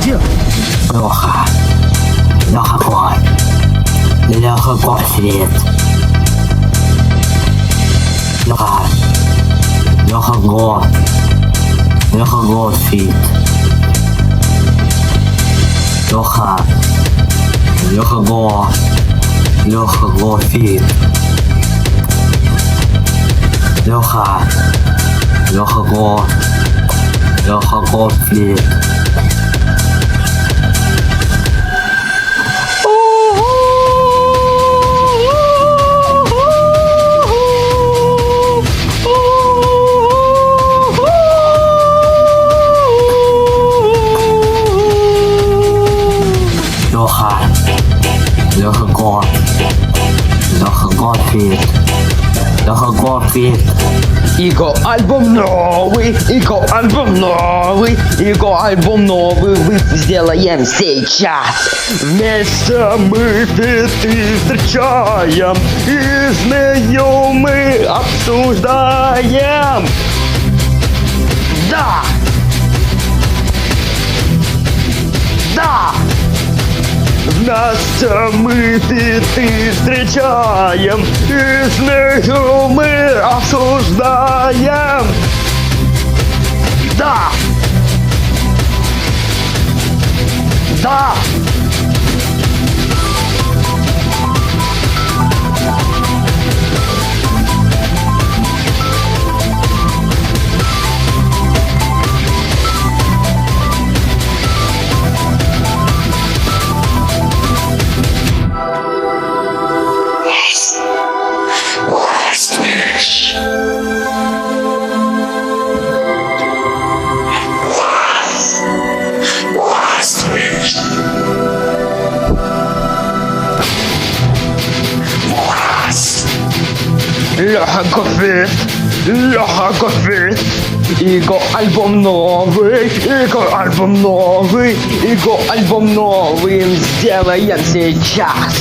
делать? Лёха. Лёха год. Лёха год свет. Лёха. Лёха год. Лёха год фит. Лёха. Лёха год. Лёха год фит. Лёха. Лёха год. Лёха год фит. Лёха. Лёха год. Лёха год фит. Лёха год фит. Его альбом новый, его альбом новый, его альбом новый мы сделаем сейчас. Вместе мы фиты встречаем, и змею мы обсуждаем. Да! Да! Вместе мы фиты встречаем, и змею мы обсуждаем. Да! Да! Лёха кофе, Лёха кофе, его альбом новый, его альбом новый, его альбом новый сделаем сейчас.